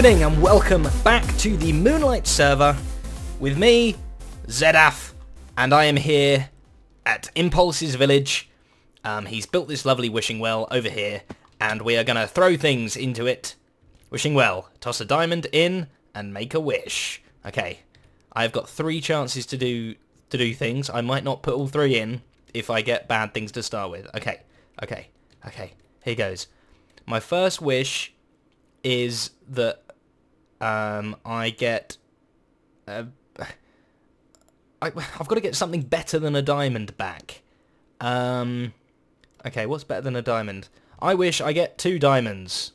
evening and welcome back to the Moonlight server with me, Zedaph, and I am here at Impulse's village. He's built this lovely wishing well over here, and we are going to throw things into it. Wishing well, toss a diamond in and make a wish. Okay, I've got 3 chances to do things. I might not put all 3 in if I get bad things to start with. Okay, here goes. My first wish is that I get... I've got to get something better than a diamond back. Okay, what's better than a diamond? I wish I get 2 diamonds.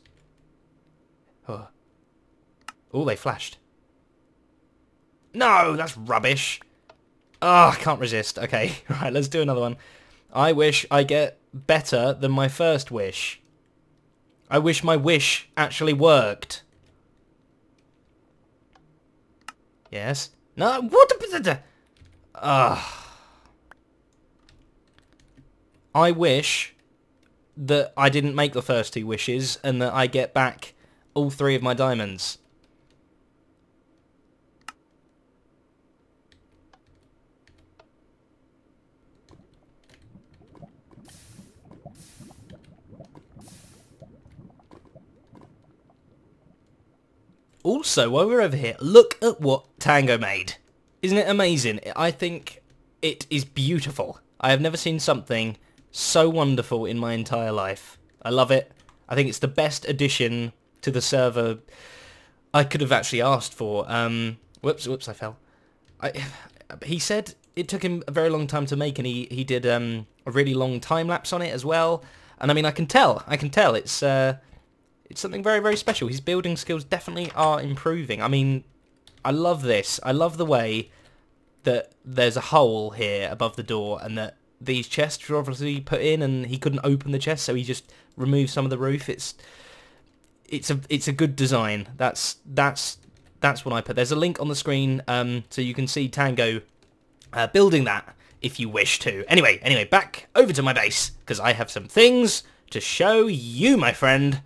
Oh, they flashed. No, that's rubbish. Oh, I can't resist. Okay, right, let's do another one. I wish I get better than my first wish. I wish my wish actually worked. Yes. No, what? I wish that I didn't make the first 2 wishes and that I get back all 3 of my diamonds. Also, while we're over here, look at what Tango made. Isn't it amazing? I think it is beautiful. I have never seen something so wonderful in my entire life. I love it. I think it's the best addition to the server I could have actually asked for. Whoops, I fell. He said it took him a very long time to make, and he did a really long time lapse on it as well. And I mean, I can tell. It's something very, very special. His building skills definitely are improving. I mean, I love this. I love the way that there's a hole here above the door and that these chests were obviously put in and he couldn't open the chest, so he just removed some of the roof. It's a good design. That's what I put. There's a link on the screen so you can see Tango building that if you wish to. Anyway, back over to my base because I have some things to show you, my friend.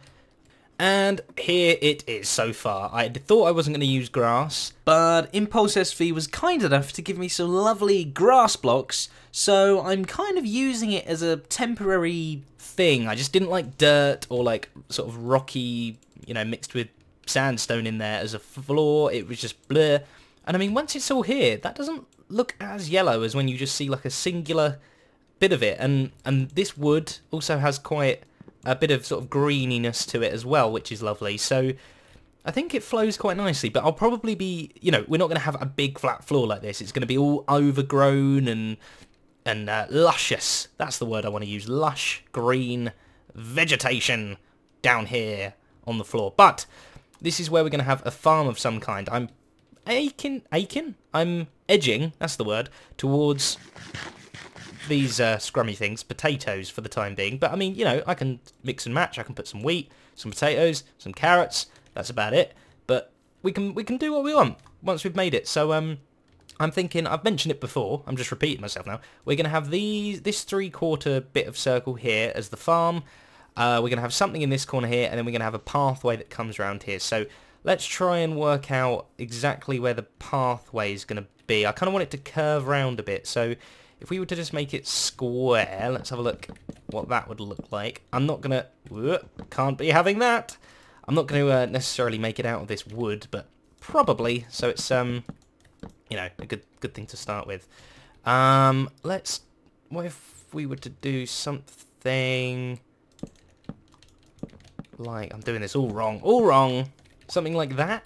And here it is so far. I thought I wasn't going to use grass, but Impulse SV was kind enough to give me some lovely grass blocks, so I'm kind of using it as a temporary thing. I just didn't like dirt or like sort of rocky, mixed with sandstone in there as a floor. It was just blur. And I mean, once it's all here, that doesn't look as yellow as when you just see like a singular bit of it. And this wood also has quite a bit of sort of greeniness to it as well, which is lovely. So I think it flows quite nicely, but I'll probably be, we're not going to have a big flat floor like this. It's going to be all overgrown and luscious. That's the word I want to use. Lush, green vegetation down here on the floor. But this is where we're going to have a farm of some kind. I'm edging, that's the word, towards these scrummy things, potatoes for the time being. But I mean, I can mix and match. I can put some wheat, some potatoes, some carrots. That's about it. But we can do what we want once we've made it. So I'm thinking, I've mentioned it before, I'm just repeating myself now. We're going to have this 3/4 bit of circle here as the farm. We're going to have something in this corner here, and then we're going to have a pathway that comes around here. So let's try and work out exactly where the pathway is going to be. I kind of want it to curve around a bit. So if we were to just make it square, let's have a look what that would look like. I'm not going to... Can't be having that. I'm not going to necessarily make it out of this wood, but probably. So it's, a good thing to start with. What if we were to do something like... I'm doing this all wrong. Something like that.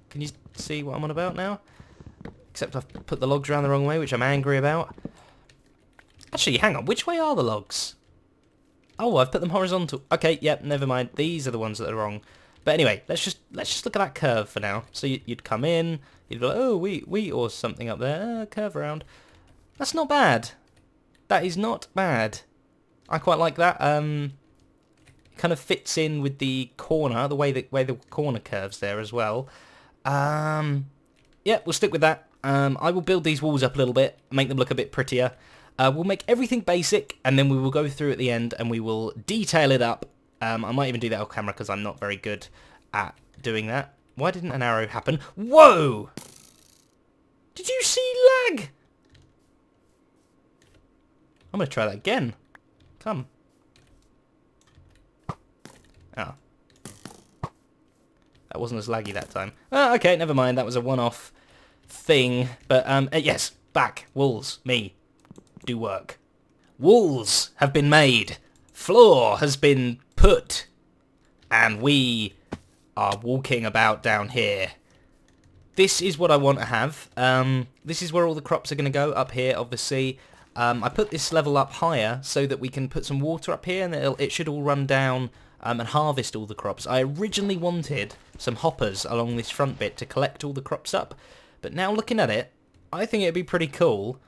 Can you see what I'm on about now? Except I've put the logs around the wrong way, which I'm angry about. Actually, hang on. Which way are the logs? Oh, I've put them horizontal. Okay, yep, never mind. These are the ones that are wrong. But anyway, let's just look at that curve for now. So you'd come in, you'd be like, oh, wheat or something up there. Curve around. That's not bad. That is not bad. I quite like that. Kind of fits in with the corner, the way the corner curves there as well. Yeah, we'll stick with that. I will build these walls up a little bit, make them look a bit prettier. We'll make everything basic, and then we will go through at the end, and we will detail it up. I might even do that off camera, because I'm not very good at doing that. Why didn't an arrow happen? Whoa! Did you see lag? I'm going to try that again. Come. Oh. That wasn't as laggy that time. Oh, okay, never mind. That was a one-off thing. But, yes, back. Walls. Me. Do work. Walls have been made. Floor has been put. And we are walking about down here. This is what I want to have. This is where all the crops are going to go, up here, obviously. I put this level up higher so that we can put some water up here and it should all run down and harvest all the crops. I originally wanted some hoppers along this front bit to collect all the crops up, but now looking at it, I think it'd be pretty cool.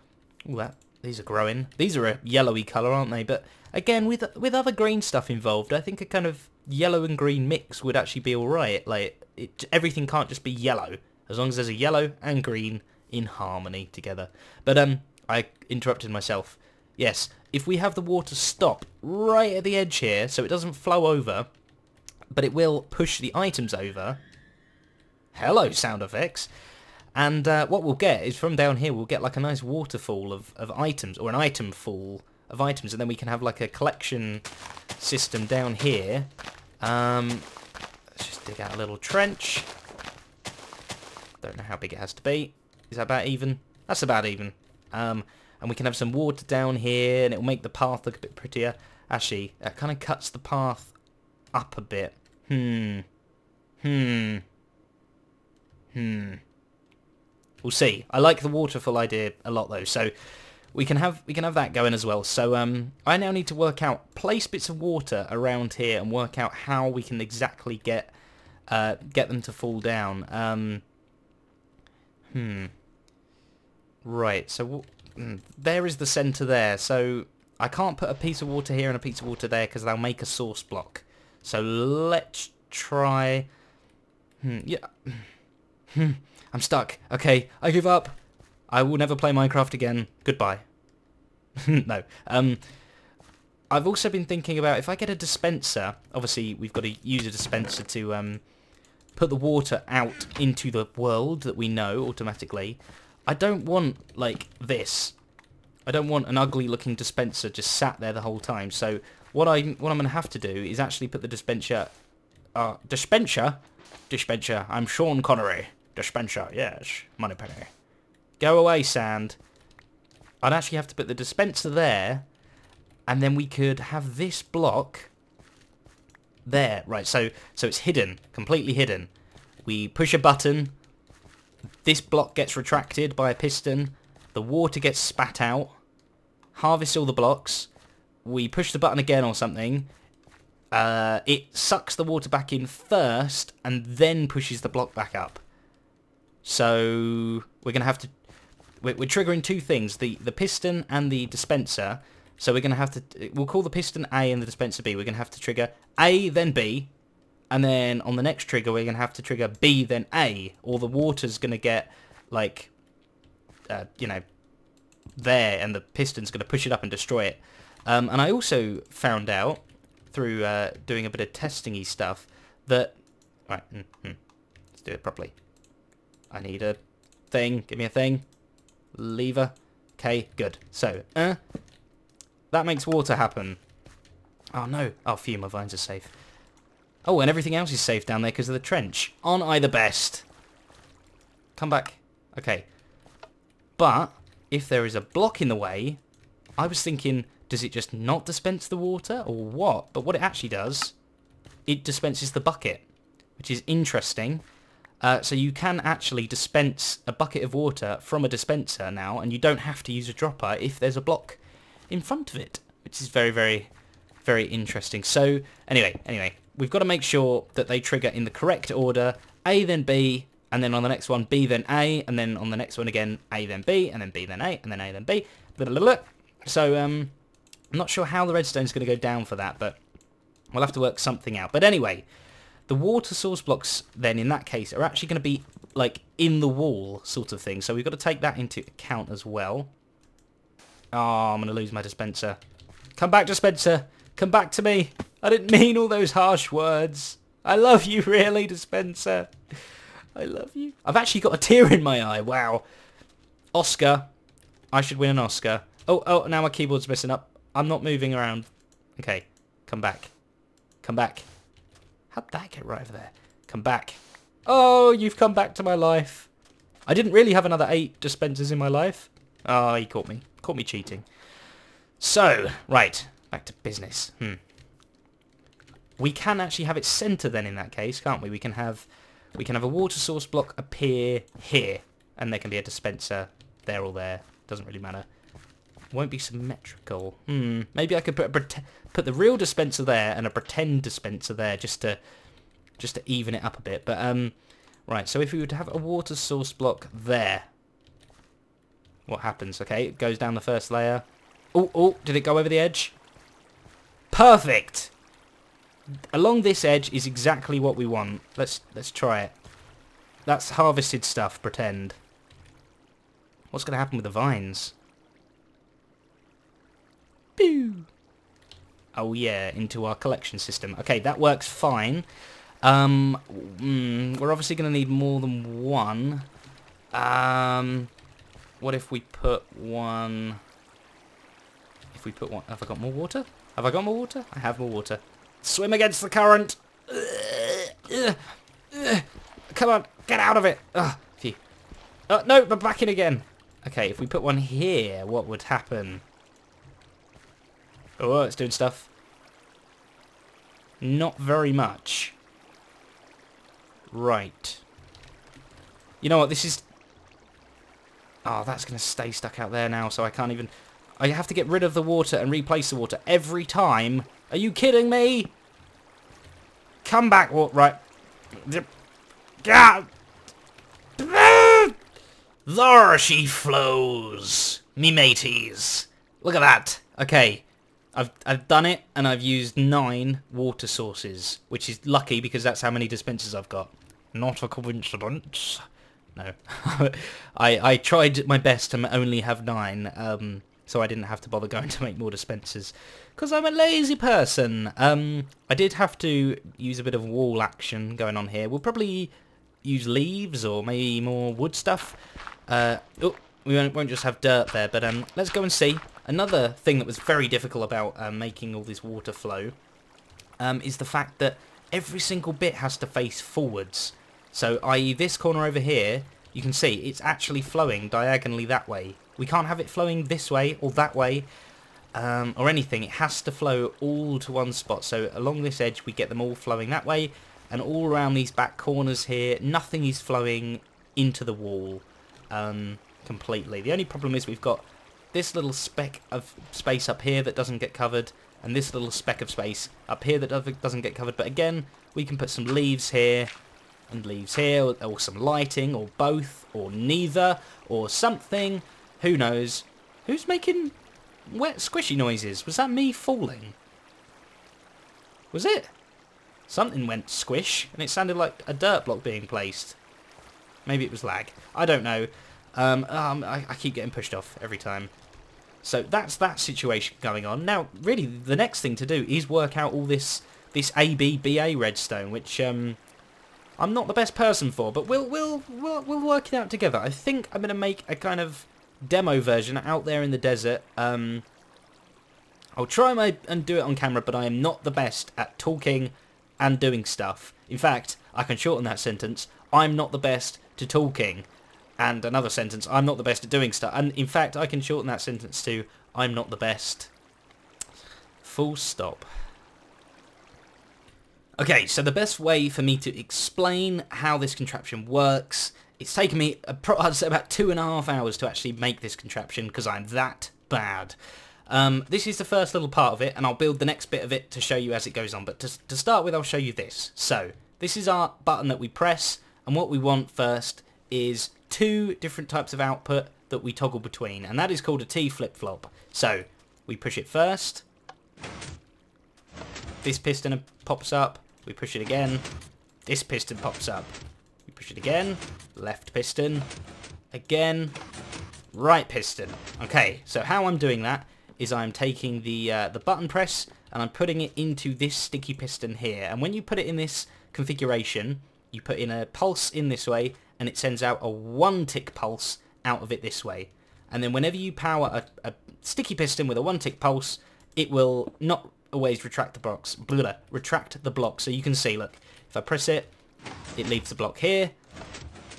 Ooh, these are growing. These are a yellowy colour, aren't they? But again, with other green stuff involved, I think a kind of yellow and green mix would actually be alright. Like, everything can't just be yellow, as long as there's a yellow and green in harmony together. But I interrupted myself. Yes, if we have the water stop right at the edge here, so it doesn't flow over, but it will push the items over. Hello, sound effects. And what we'll get is from down here, we'll get like a nice waterfall of items, or an item fall of items, and then we can have like a collection system down here. Let's just dig out a little trench. Don't know how big it has to be. Is that about even? That's about even. And we can have some water down here, and it'll make the path look a bit prettier. Actually, that kind of cuts the path up a bit. We'll see. I like the waterfall idea a lot, though. So we can have that going as well. So I now need to work out, place bits of water around here, and work out how we can exactly get them to fall down. Right, so there is the centre there. So I can't put a piece of water here and a piece of water there because they'll make a source block. So let's try... yeah. I'm stuck. Okay, I give up. I will never play Minecraft again. Goodbye. No. I've also been thinking about if I get a dispenser. Obviously, we've got to use a dispenser to put the water out into the world that we know automatically. I don't want, like, this. I don't want an ugly-looking dispenser just sat there the whole time. So what I'm going to have to do is actually put the dispenser... dispenser? Dispenser. I'm Sean Connery. Dispenser, yes. Moneypenny. Go away, sand. I'd actually have to put the dispenser there, and then we could have this block there. Right, so it's hidden. Completely hidden. We push a button... This block gets retracted by a piston. The water gets spat out. Harvest all the blocks. We push the button again or something. It sucks the water back in first and then pushes the block back up. So we're going to have to... We're triggering two things. The piston and the dispenser. So we're going to have to... We'll call the piston A and the dispenser B. We're going to have to trigger A, then B. And then on the next trigger, we're going to have to trigger B, then A, or the water's going to get, like, you know, there, and the piston's going to push it up and destroy it. And I also found out, through doing a bit of testing-y stuff, that... Right, let's do it properly. I need a thing. Give me a thing. Lever. Okay, good. So, that makes water happen. Oh, no. Oh, phew, my vines are safe. Oh, and everything else is safe down there because of the trench. Aren't I the best? Come back. Okay. But, if there is a block in the way, I was thinking, does it just not dispense the water, or what? But what it actually does, it dispenses the bucket, which is interesting. So you can actually dispense a bucket of water from a dispenser now, and you don't have to use a dropper if there's a block in front of it, which is very, very, very interesting. So, anyway. We've got to make sure that they trigger in the correct order, A then B, and then on the next one, B then A, and then on the next one again, A then B, and then B then A, and then A then B. So, I'm not sure how the redstone's going to go down for that, but we'll have to work something out. But anyway, the water source blocks then, in that case, are actually going to be, like, in the wall sort of thing. So we've got to take that into account as well. Oh, I'm going to lose my dispenser. Come back, dispenser. Come back to me. I didn't mean all those harsh words. I love you, really, dispenser. I love you. I've actually got a tear in my eye. Wow. Oscar. I should win an Oscar. Oh, now my keyboard's messing up. I'm not moving around. Okay, come back. Come back. How'd that get right over there? Come back. Oh, you've come back to my life. I didn't really have another 8 dispensers in my life. Oh, he caught me. Caught me cheating. So, right. Back to business. We can actually have it center then in that case, can't we? We can have a water source block appear here. And there can be a dispenser there or there. Doesn't really matter. Won't be symmetrical. Maybe I could put the real dispenser there and a pretend dispenser there just to even it up a bit. But right, so if we were to have a water source block there, what happens? Okay, it goes down the first layer. Oh, did it go over the edge? Perfect. Along this edge is exactly what we want. Let's try it. That's harvested stuff, pretend. What's going to happen with the vines? Pew! Oh yeah, into our collection system. Okay, that works fine. We're obviously going to need more than one. What if we put one... If we put one... Have I got more water? Have I got more water? I have more water. Swim against the current! Come on, get out of it! Phew. No, we're back in again. Okay, if we put one here, what would happen? Oh, it's doing stuff. Not very much. Right. You know what, this is... Oh, that's going to stay stuck out there now, so I can't even... I have to get rid of the water and replace the water every time. Are you kidding me? Come back, right. There she flows, me mateys. Look at that. Okay, I've done it, and I've used 9 water sources, which is lucky because that's how many dispensers I've got. Not a coincidence. No, I tried my best to only have 9, so I didn't have to bother going to make more dispensers, because I'm a lazy person. I did have to use a bit of wall action going on here. We'll probably use leaves or maybe more wood stuff. We won't just have dirt there, but let's go and see. Another thing that was very difficult about making all this water flow is the fact that every single bit has to face forwards. So, i.e. this corner over here, you can see it's actually flowing diagonally that way. We can't have it flowing this way or that way or anything. It has to flow all to one spot. So along this edge we get them all flowing that way, and all around these back corners here nothing is flowing into the wall completely. The only problem is we've got this little speck of space up here that doesn't get covered, and this little speck of space up here that doesn't get covered. But again, we can put some leaves here and leaves here, or some lighting, or both, or neither, or something. Who knows? Who's making wet squishy noises? Was that me falling? Was it? Something went squish, and it sounded like a dirt block being placed. Maybe it was lag. I don't know. I keep getting pushed off every time. So that's that situation going on. Now, really, the next thing to do is work out all this ABBA redstone, which I'm not the best person for, but we'll work it out together. I think I'm going to make a kind of demo version out there in the desert. I'll try and do it on camera, but I am not the best at talking and doing stuff. In fact, I can shorten that sentence. I'm not the best to talking. And another sentence, I'm not the best at doing stuff. And in fact, I can shorten that sentence to, I'm not the best. Full stop. Okay, so the best way for me to explain how this contraption works, it's taken me, I'd say, about 2.5 hours to actually make this contraption, because I'm that bad. This is the first little part of it, and I'll build the next bit of it to show you as it goes on. But to start with, I'll show you this. So, this is our button that we press, and what we want first is 2 different types of output that we toggle between, and that is called a T flip-flop. So, we push it first, this piston pops up, we push it again, this piston pops up, we push it again, left piston, again, right piston. Okay, so how I'm doing that is I'm taking the button press and I'm putting it into this sticky piston here, and when you put it in this configuration, you put in a pulse in this way, and it sends out a 1-tick pulse out of it this way. And then whenever you power a sticky piston with a 1-tick pulse, it will not always retract the blocks. Retract the block. So you can see, look, if I press it, it leaves the block here.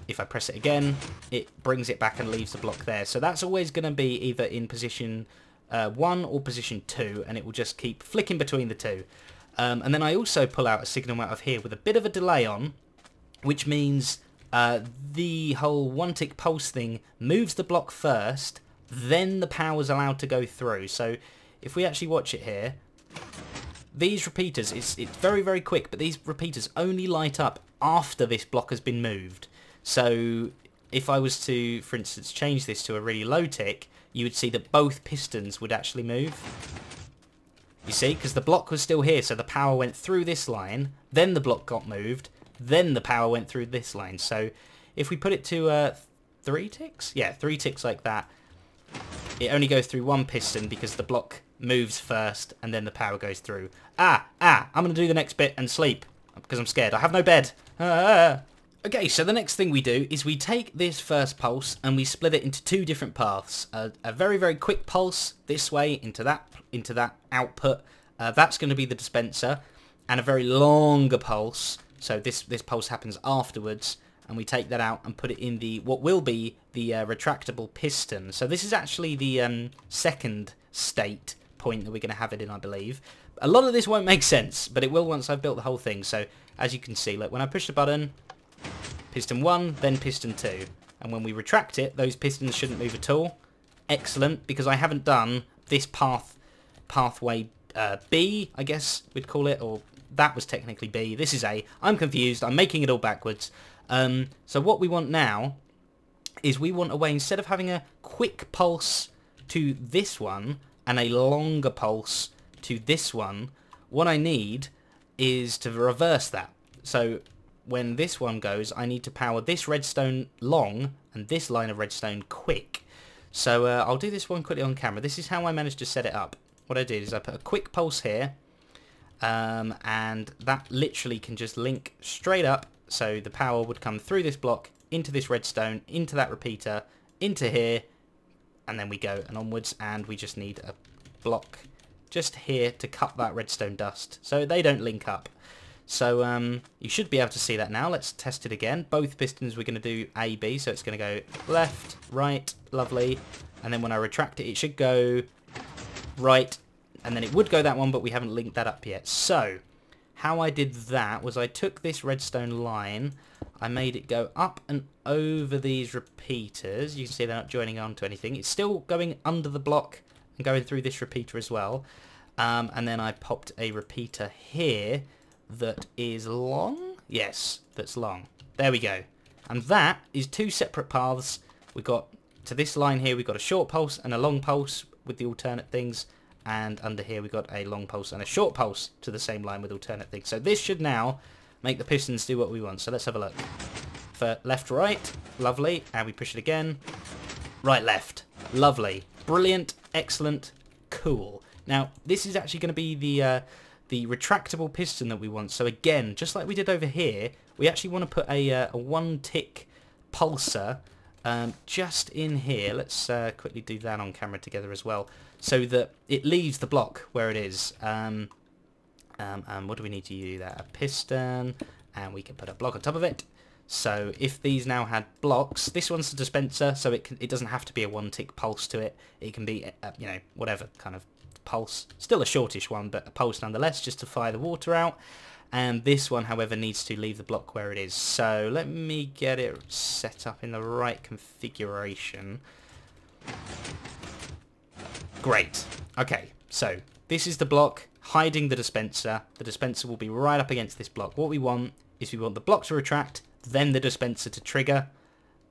If I press it again, it brings it back and leaves the block there. So that's always going to be either in position 1 or position 2, and it will just keep flicking between the two. And then I also pull out a signal out of here with a bit of a delay on, which means the whole 1-tick pulse thing moves the block first, then the power's allowed to go through. So if we actually watch it here, these repeaters, it's very, very quick, but these repeaters only light up after this block has been moved. So if I was to, for instance, change this to a really low tick, you would see that both pistons would actually move. You see, because the block was still here, so the power went through this line, then the block got moved, then the power went through this line. So if we put it to 3 ticks? Yeah, 3 ticks like that. It only goes through one piston because the block moves first and then the power goes through. I'm going to do the next bit and sleep because I'm scared. I have no bed. Okay, so the next thing we do is we take this first pulse and we split it into 2 different paths. A very, very quick pulse this way into that output. That's going to be the dispenser, and a very longer pulse. So this pulse happens afterwards, and we take that out and put it in the what will be the retractable piston. So this is actually the second state point that we're going to have it in, I believe. A lot of this won't make sense, but it will once I've built the whole thing. So as you can see, look, when I push the button, piston 1, then piston 2. And when we retract it, those pistons shouldn't move at all. Excellent, because I haven't done this pathway B, I guess we'd call it, or that was technically B. This is A. I'm confused. I'm making it all backwards. So what we want now is we want a way, instead of having a quick pulse to this one and a longer pulse to this one, what I need is to reverse that. So when this one goes, I need to power this redstone long and this line of redstone quick. So I'll do this one quickly on camera. This is how I managed to set it up. What I did is I put a quick pulse here, and that literally can just link straight up, so the power would come through this block, into this redstone, into that repeater, into here, and then we go and onwards, and we just need a block just here to cut that redstone dust, so they don't link up. So you should be able to see that now. Let's test it again. Both pistons we're going to do A, B, so it's going to go left, right, lovely, and then when I retract it, it should go right, and then it would go that one, but we haven't linked that up yet. So how I did that was I took this redstone line, I made it go up and over these repeaters. You can see they're not joining on to anything. It's still going under the block and going through this repeater as well. And then I popped a repeater here that is long. Yes, that's long. There we go. And that is 2 separate paths. We've got to this line here, we've got a short pulse and a long pulse with the alternate things. And under here we've got a long pulse and a short pulse to the same line with alternate things. So this should now make the pistons do what we want. So let's have a look. For left, right, lovely. And we push it again. Right, left, lovely. Brilliant, excellent, cool. Now this is actually going to be the retractable piston that we want. So again, just like we did over here, we actually want to put a 1-tick pulsar just in here. Let's quickly do that on camera together as well, so that it leaves the block where it is. What do we need to do that? A piston, and we can put a block on top of it. So if these now had blocks, this one's the dispenser, so it doesn't have to be a 1-tick pulse to it. It can be, you know, whatever kind of pulse. Still a shortish one, but a pulse nonetheless, just to fire the water out. And this one, however, needs to leave the block where it is. So let me get it set up in the right configuration. Great. Okay, so this is the block hiding the dispenser. The dispenser will be right up against this block. What we want is we want the block to retract, then the dispenser to trigger.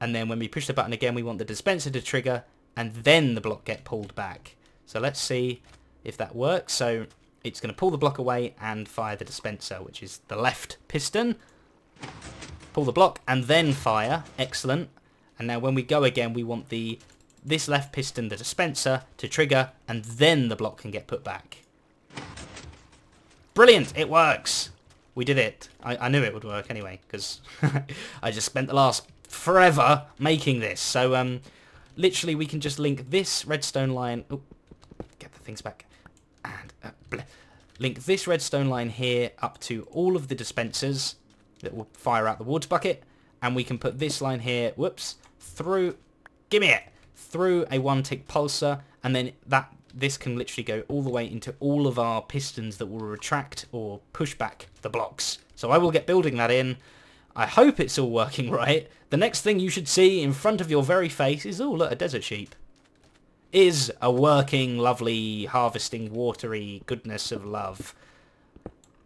And then when we push the button again, we want the dispenser to trigger, and then the block get pulled back. So let's see if that works. So it's going to pull the block away and fire the dispenser, which is the left piston. Pull the block and then fire. Excellent. And now when we go again, we want this left piston, the dispenser, to trigger, and then the block can get put back. Brilliant! It works! We did it. I knew it would work anyway, because I just spent the last forever making this. So, literally, we can just link this redstone line... Oh, get the things back. And link this redstone line here up to all of the dispensers that will fire out the water bucket. And we can put this line here, whoops, through... Gimme it! Through a one-tick pulsar, and then this can literally go all the way into all of our pistons that will retract or push back the blocks. So I will get building that in. I hope it's all working right. The next thing you should see in front of your very face is, oh look, a desert sheep. Is a working, lovely, harvesting, watery goodness of love.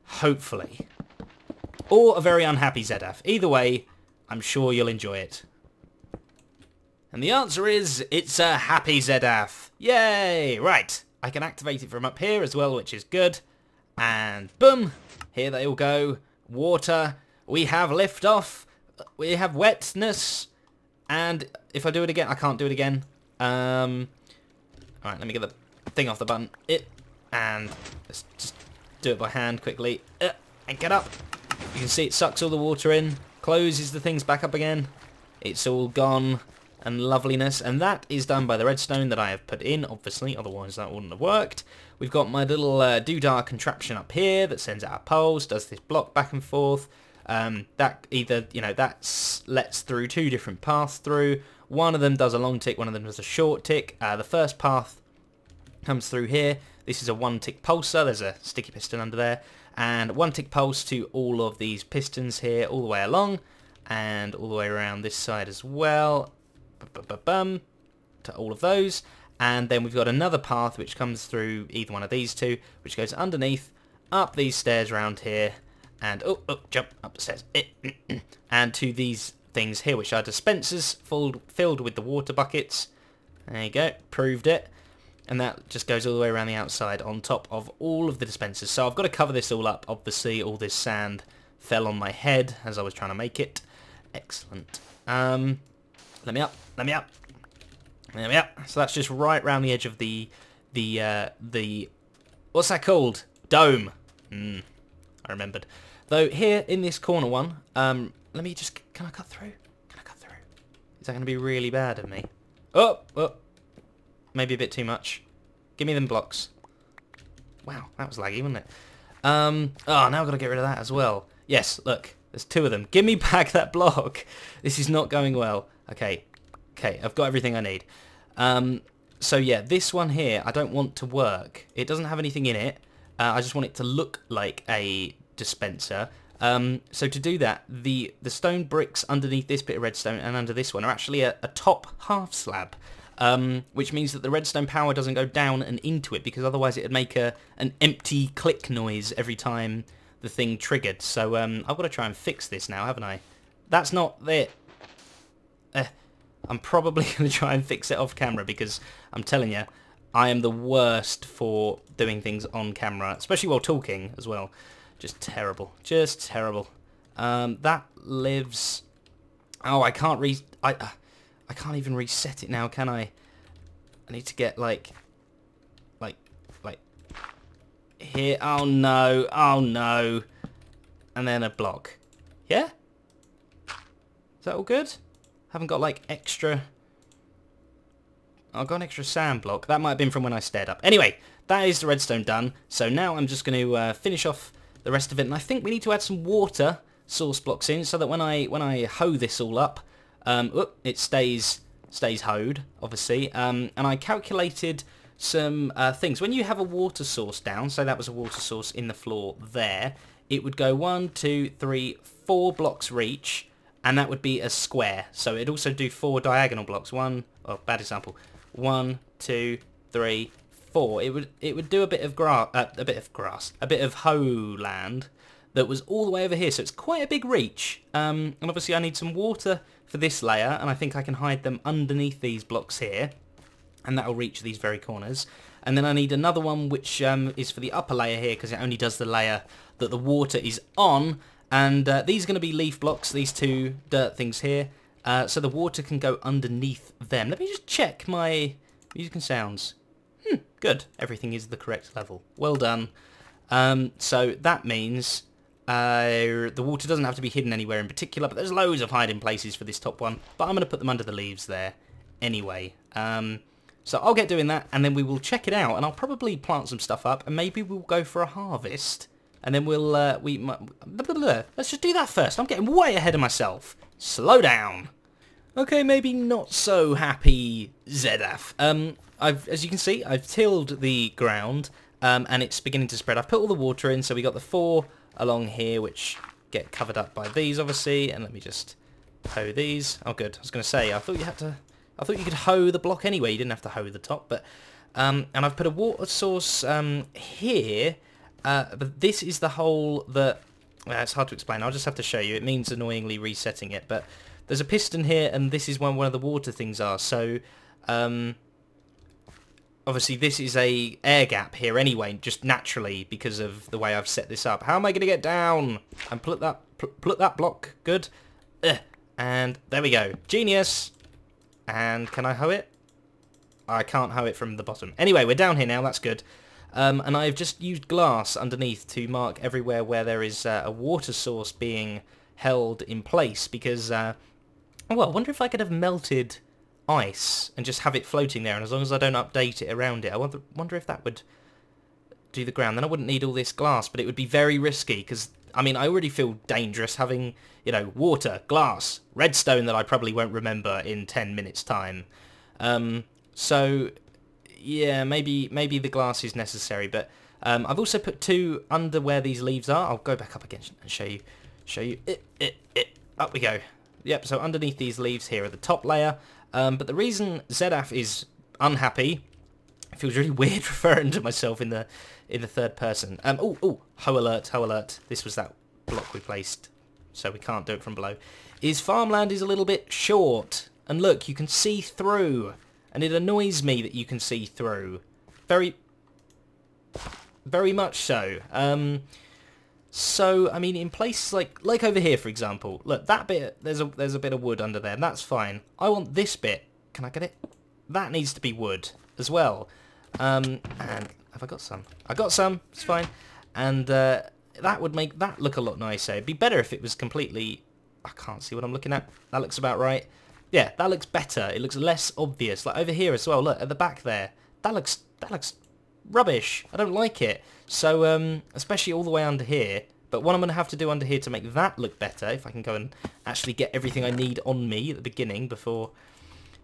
Hopefully. Or a very unhappy Zedaph. Either way, I'm sure you'll enjoy it. And the answer is, it's a happy Zedaph. Yay! Right, I can activate it from up here as well, which is good. And boom, here they all go. Water, we have liftoff, we have wetness, and if I do it again, I can't do it again. Alright, let me get the thing off the button. And let's just do it by hand quickly. And get up. You can see it sucks all the water in, closes the things back up again. It's all gone. And loveliness, and that is done by the redstone that I have put in, obviously, otherwise that wouldn't have worked. We've got my little doodah contraption up here that sends out a pulse, does this block back and forth. That either, that lets through two different paths through. One of them does a long tick, one of them does a short tick. The first path comes through here. This is a one-tick pulsar, there's a sticky piston under there, and one-tick pulse to all of these pistons here, all the way along, and all the way around this side as well. To all of those, and then we've got another path which comes through either one of these two, which goes underneath, up these stairs round here, and jump up the stairs, and to these things here, which are dispensers filled with the water buckets. There you go, proved it. And that just goes all the way around the outside on top of all of the dispensers. So I've got to cover this all up. Obviously, all this sand fell on my head as I was trying to make it. Excellent. Let me up. Let me up. There we are. So that's just right round the edge of the what's that called? Dome. I remembered. Though here in this corner one, let me just, can I cut through? Can I cut through? Is that going to be really bad of me? Oh, maybe a bit too much. Give me them blocks. Wow, that was laggy, wasn't it? Oh, now I've got to get rid of that as well. Yes, look, there's two of them. Give me back that block. This is not going well. Okay, I've got everything I need. So yeah, this one here, I don't want to work. It doesn't have anything in it. I just want it to look like a dispenser. So to do that, the stone bricks underneath this bit of redstone and under this one are actually a top half slab. Which means that the redstone power doesn't go down and into it, because otherwise it would make an empty click noise every time the thing triggered. So I've got to try and fix this now, haven't I? That's not it. I'm probably going to try and fix it off camera, because I'm telling you, I am the worst for doing things on camera, especially while talking as well. Just terrible. Just terrible. That lives... Oh, I can't I can't even reset it now, can I? I need to get like here. Oh no, oh no. And then a block. Yeah? Is that all good? Haven't got like extra... I've got an extra sand block. That might have been from when I stared up. Anyway, that is the redstone done. So now I'm just going to finish off the rest of it. And I think we need to add some water source blocks in, so that when I hoe this all up, it stays hoed, obviously. And I calculated some things. When you have a water source down, so that was a water source in the floor there, it would go 1, 2, 3, 4 blocks reach, and that would be a square. So it'd also do 4 diagonal blocks. Bad example. 1, 2, 3, 4. It would do a bit of a bit of hoe land that was all the way over here. So it's quite a big reach. And obviously I need some water for this layer, and I think I can hide them underneath these blocks here, and that'll reach these very corners. And then I need another one which is for the upper layer here, because it only does the layer that the water is on. And these are going to be leaf blocks, these two dirt things here, so the water can go underneath them. Let me just check my music and sounds. Good. Everything is the correct level. Well done. So that means The water doesn't have to be hidden anywhere in particular, but there's loads of hiding places for this top one. But I'm going to put them under the leaves there anyway. So I'll get doing that, and then we will check it out, and I'll probably plant some stuff up, and maybe we'll go for a harvest. And then we'll, let's just do that first. I'm getting way ahead of myself. Slow down. Okay, maybe not so happy Zedaph. As you can see, I've tilled the ground, and it's beginning to spread. I've put all the water in, so we got the 4 along here, which get covered up by these, obviously. And let me just hoe these. Oh, good. I was going to say, I thought you could hoe the block anyway. You didn't have to hoe the top, but and I've put a water source here. But this is the hole that... it's hard to explain. I'll just have to show you. It means annoyingly resetting it, but there's a piston here, and this is where one of the water things are. So, obviously, this is a air gap here anyway, just naturally because of the way I've set this up. How am I going to get down? And put that block. Good. And there we go. Genius. And can I hoe it? I can't hoe it from the bottom. Anyway, we're down here now. That's good. And I've just used glass underneath to mark everywhere where there is a water source being held in place because, well, I wonder if I could have melted ice and just have it floating there, and as long as I don't update it around it, I wonder if that would do the ground. Then I wouldn't need all this glass, but it would be very risky because, I mean, I already feel dangerous having, you know, water, glass, redstone that I probably won't remember in 10 minutes' time. So... yeah, maybe the glass is necessary, but I've also put 2 under where these leaves are. I'll go back up again and show you. Up we go. Yep, so underneath these leaves here are the top layer. But the reason Zedaph is unhappy, it feels really weird referring to myself in the third person. Oh, hoe alert. This was that block we placed, so we can't do it from below. Is farmland is a little bit short, and look, you can see through. And it annoys me that you can see through. Very much so. So, I mean, in places like over here, for example, look, that bit, there's a bit of wood under there, and that's fine. I want this bit. Can I get it? That needs to be wood as well. And have I got some? I got some. It's fine. And that would make that look a lot nicer. It'd be better if it was completely... I can't see what I'm looking at. That looks about right. Yeah, that looks better. It looks less obvious. Like over here as well. Look at the back there. That looks rubbish. I don't like it. So especially all the way under here. But what I'm going to have to do under here to make that look better, if I can go and actually get everything I need on me at the beginning before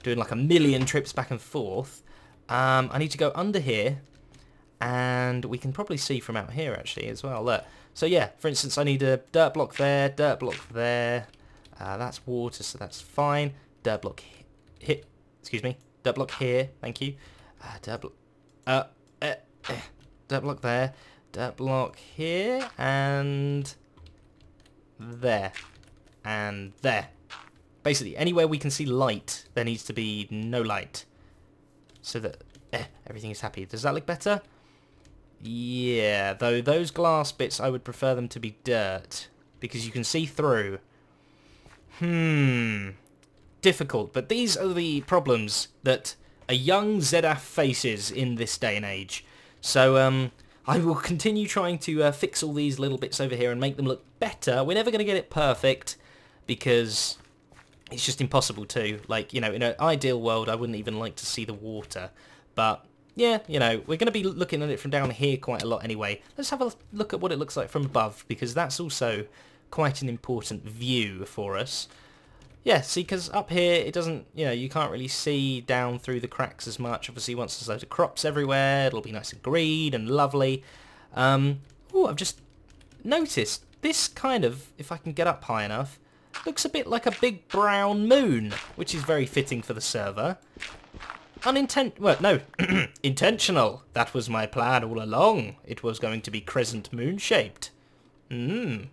doing like a million trips back and forth, I need to go under here, and we can probably see from out here actually as well. Look. So yeah, for instance, I need a dirt block there, dirt block there. That's water, so that's fine. Dirt block here. Excuse me. Dirt block here. Thank you. Dirt block there. Dirt block here and there and there. Basically, anywhere we can see light, there needs to be no light, so that everything is happy. Does that look better? Yeah. Though those glass bits, I would prefer them to be dirt because you can see through. Difficult, but these are the problems that a young Zedaph faces in this day and age. So I will continue trying to fix all these little bits over here and make them look better. We're never going to get it perfect because it's just impossible to. Like, you know, in an ideal world, I wouldn't even like to see the water. But yeah, you know, we're going to be looking at it from down here quite a lot anyway. Let's have a look at what it looks like from above, because that's also quite an important view for us. Yeah, see, because up here it doesn't, you know, you can't really see down through the cracks as much. Obviously, once there's loads of crops everywhere, it'll be nice and green and lovely. Oh, I've just noticed this kind of, if I can get up high enough, looks a bit like a big brown moon, which is very fitting for the server. Well, no, intentional. That was my plan all along. It was going to be crescent moon shaped. No.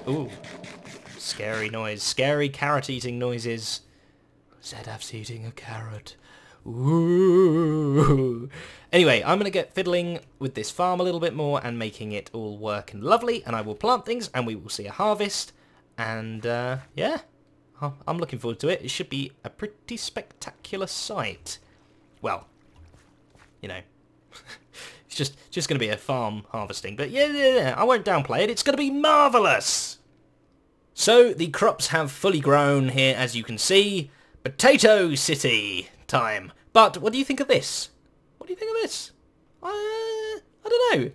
Ooh. Scary noise. Scary carrot eating noises. Zedaph's eating a carrot. Ooh. Anyway, I'm going to get fiddling with this farm a little bit more and making it all work and lovely, and I will plant things and we will see a harvest, and yeah, I'm looking forward to it. It should be a pretty spectacular sight. Well, you know, It's just going to be a farm harvesting. But yeah, I won't downplay it. It's going to be marvellous. So the crops have fully grown here, as you can see. Potato City time. But what do you think of this? What do you think of this? I don't know.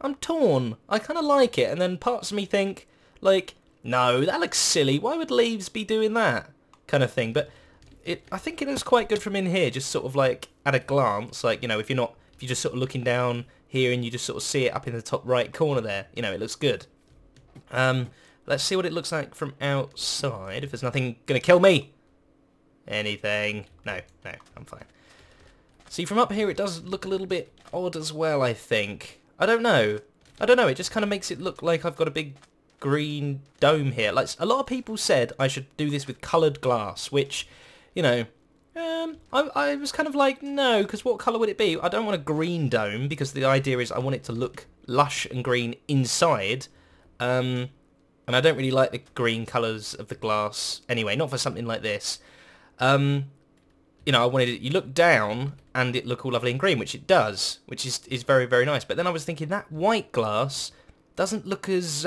I'm torn. I kind of like it, and then parts of me think, like, no, that looks silly. Why would leaves be doing that? Kind of thing. But I think it looks quite good from in here, just sort of like at a glance. Like, you know, if you're just sort of looking down here and you just sort of see it up in the top right corner there, you know, it looks good. Let's see what it looks like from outside. If there's nothing gonna kill me. Anything? No, I'm fine. See, from up here it does look a little bit odd as well, I think. I don't know. It just kind of makes it look like I've got a big green dome here. Like, a lot of people said I should do this with coloured glass, which, you know, I was kind of like, no, because what colour would it be? I don't want a green dome, because the idea is I want it to look lush and green inside. And I don't really like the green colours of the glass anyway, not for something like this. You know, I wanted it, you look down and it look all lovely and green, which it does, which is very, very nice. But then I was thinking that white glass doesn't look as,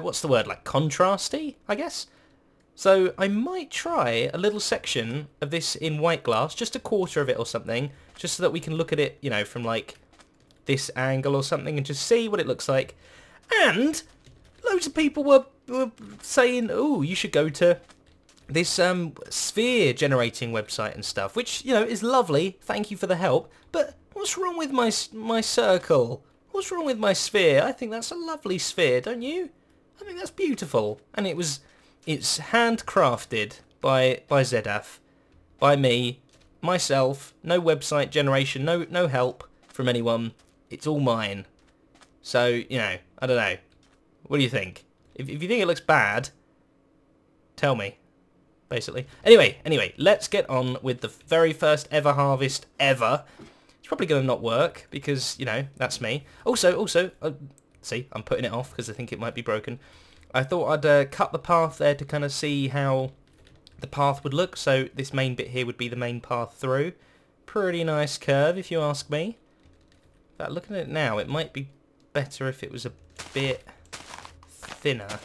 what's the word, like contrasty, I guess? So I might try a little section of this in white glass, just a quarter of it or something, just so that we can look at it, you know, from like this angle or something and just see what it looks like. And loads of people were saying, oh, you should go to this sphere generating website and stuff, which, you know, is lovely. Thank you for the help. But what's wrong with my circle? What's wrong with my sphere? I think that's a lovely sphere, don't you? I think that's beautiful. And it's handcrafted by Zedaph, by me, myself. No website generation, no help from anyone. It's all mine. So, you know, I don't know. What do you think? If you think it looks bad, tell me. Basically. Anyway, let's get on with the very first ever harvest ever. It's probably going to not work because, you know, that's me. Also, see, I'm putting it off because I think it might be broken. I thought I'd cut the path there to kind of see how the path would look. So this main bit here would be the main path through. Pretty nice curve, if you ask me. But looking at it now, it might be better if it was a bit thinner.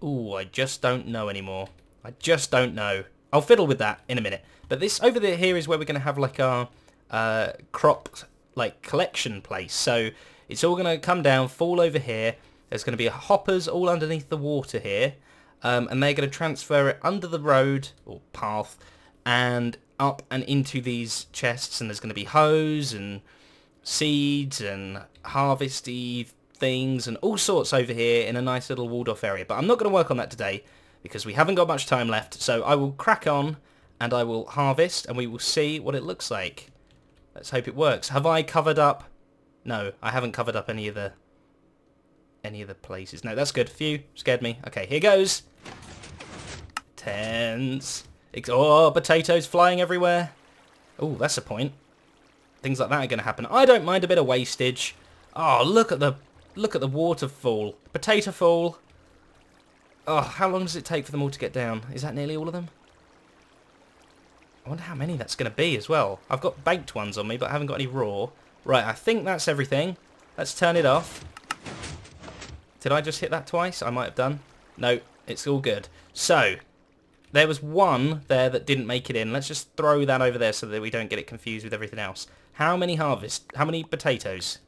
Ooh, I just don't know anymore. I just don't know. I'll fiddle with that in a minute. But this over there here is where we're going to have like our crop like collection place. So it's all going to come down, fall over here. There's going to be hoppers all underneath the water here. And they're going to transfer it under the road or path and up and into these chests. And there's going to be hoes and seeds and harvesty things and all sorts over here in a nice little walled off area. But I'm not going to work on that today because we haven't got much time left. So I will crack on and I will harvest and we will see what it looks like. Let's hope it works. Have I covered up? No, I haven't covered up any of the places. No, that's good. Phew, scared me. Okay, here goes. Tense. Oh, potatoes flying everywhere. Oh, that's a point. Things like that are going to happen. I don't mind a bit of wastage. Oh, look at the waterfall. Potato fall. Oh, how long does it take for them all to get down? Is that nearly all of them? I wonder how many that's going to be as well. I've got baked ones on me, but I haven't got any raw. Right, I think that's everything. Let's turn it off. Did I just hit that twice? I might have done. No, it's all good. So, there was one there that didn't make it in. Let's just throw that over there so that we don't get it confused with everything else. How many potatoes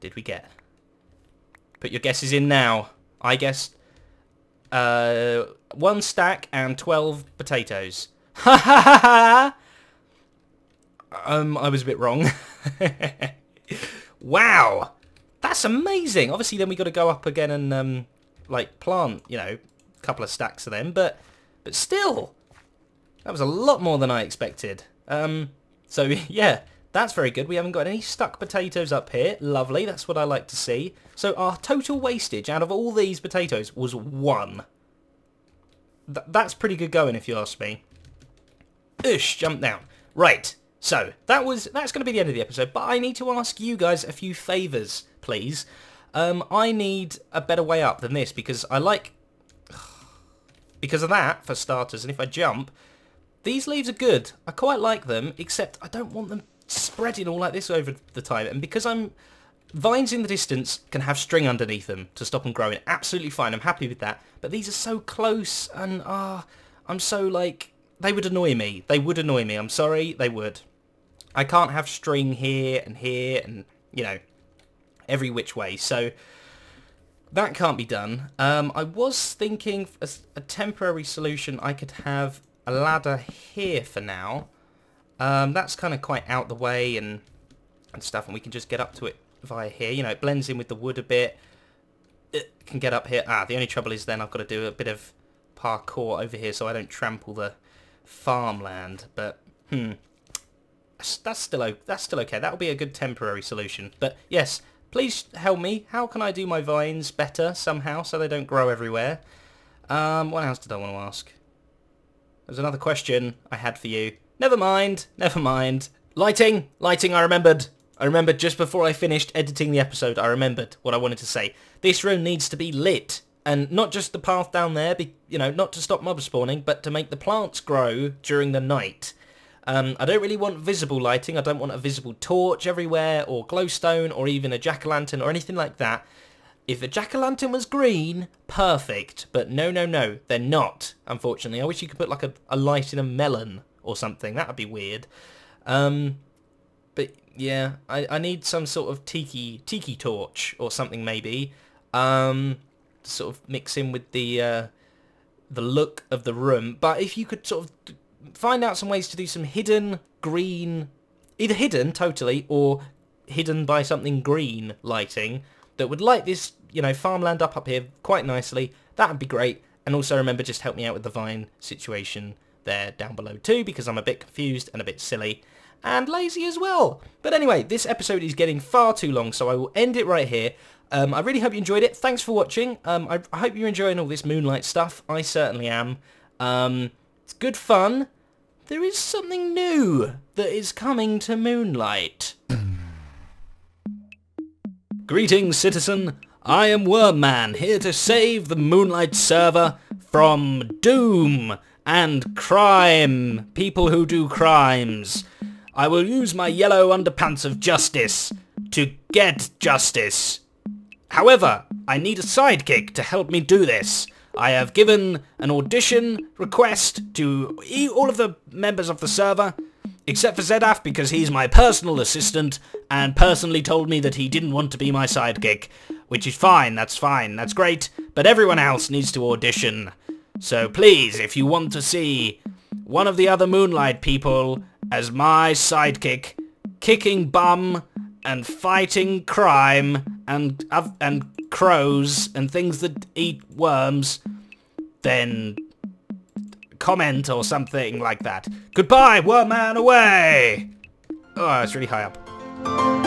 did we get? Put your guesses in now. I guessed 1 stack and 12 potatoes. Ha ha ha ha! I was a bit wrong. Wow! That's amazing! Obviously then we got to go up again and like plant, you know, a couple of stacks of them, but still! That was a lot more than I expected. So yeah, that's very good. We haven't got any stuck potatoes up here. Lovely, that's what I like to see. So our total wastage out of all these potatoes was 1. That's pretty good going if you ask me. Oosh, jump down. Right, so that's going to be the end of the episode, but I need to ask you guys a few favours, please. I need a better way up than this because I like... Because of that, for starters, and if I jump, these leaves are good. I quite like them, except I don't want them spreading all like this over the time. And because vines in the distance can have string underneath them to stop them growing. Absolutely fine. I'm happy with that. But these are so close, and I'm so like, they would annoy me. They would annoy me. I'm sorry, they would. I can't have string here, and you know, every which way. So that can't be done. I was thinking as a temporary solution, I could have a ladder here for now. That's kind of quite out the way and stuff, and we can just get up to it via here. You know, it blends in with the wood a bit. It can get up here. The only trouble is then I've got to do a bit of parkour over here so I don't trample the farmland. But that's still okay. That'll be a good temporary solution. But yes, please help me. How can I do my vines better somehow so they don't grow everywhere? What else did I want to ask? There's another question I had for you. Never mind. Lighting, I remembered. Just before I finished editing the episode, I remembered what I wanted to say. This room needs to be lit. And not just the path down there, you know, not to stop mob spawning, but to make the plants grow during the night. I don't really want visible lighting. I don't want a visible torch everywhere, or glowstone, or even a jack-o'-lantern, or anything like that. If a jack-o'-lantern was green, perfect. But no, they're not, unfortunately. I wish you could put like a light in a melon or something. That would be weird. But yeah, I need some sort of tiki torch or something maybe. To sort of mix in with the look of the room. But if you could sort of find out some ways to do some hidden green, either hidden totally or hidden by something green lighting that would light this, you know, farmland up here quite nicely, that would be great. And also remember, just help me out with the vine situation there down below too, because I'm a bit confused and a bit silly and lazy as well. But anyway, this episode is getting far too long, so I will end it right here. I really hope you enjoyed it. Thanks for watching. I hope you're enjoying all this Moonlight stuff. I certainly am. It's good fun. There is something new that is coming to Moonlight. Greetings, citizen. I am Wormman, here to save the Moonlight server from doom and crime. People who do crimes. I will use my yellow underpants of justice to get justice. However, I need a sidekick to help me do this. I have given an audition request to all of the members of the server, except for Zedaph, because he's my personal assistant and personally told me that he didn't want to be my sidekick, which is fine, that's great, but everyone else needs to audition. So please, if you want to see one of the other Moonlight people as my sidekick, kicking bum and fighting crime and crows and things that eat worms, then comment or something like that. Goodbye, Wormman, away! Oh, it's really high up.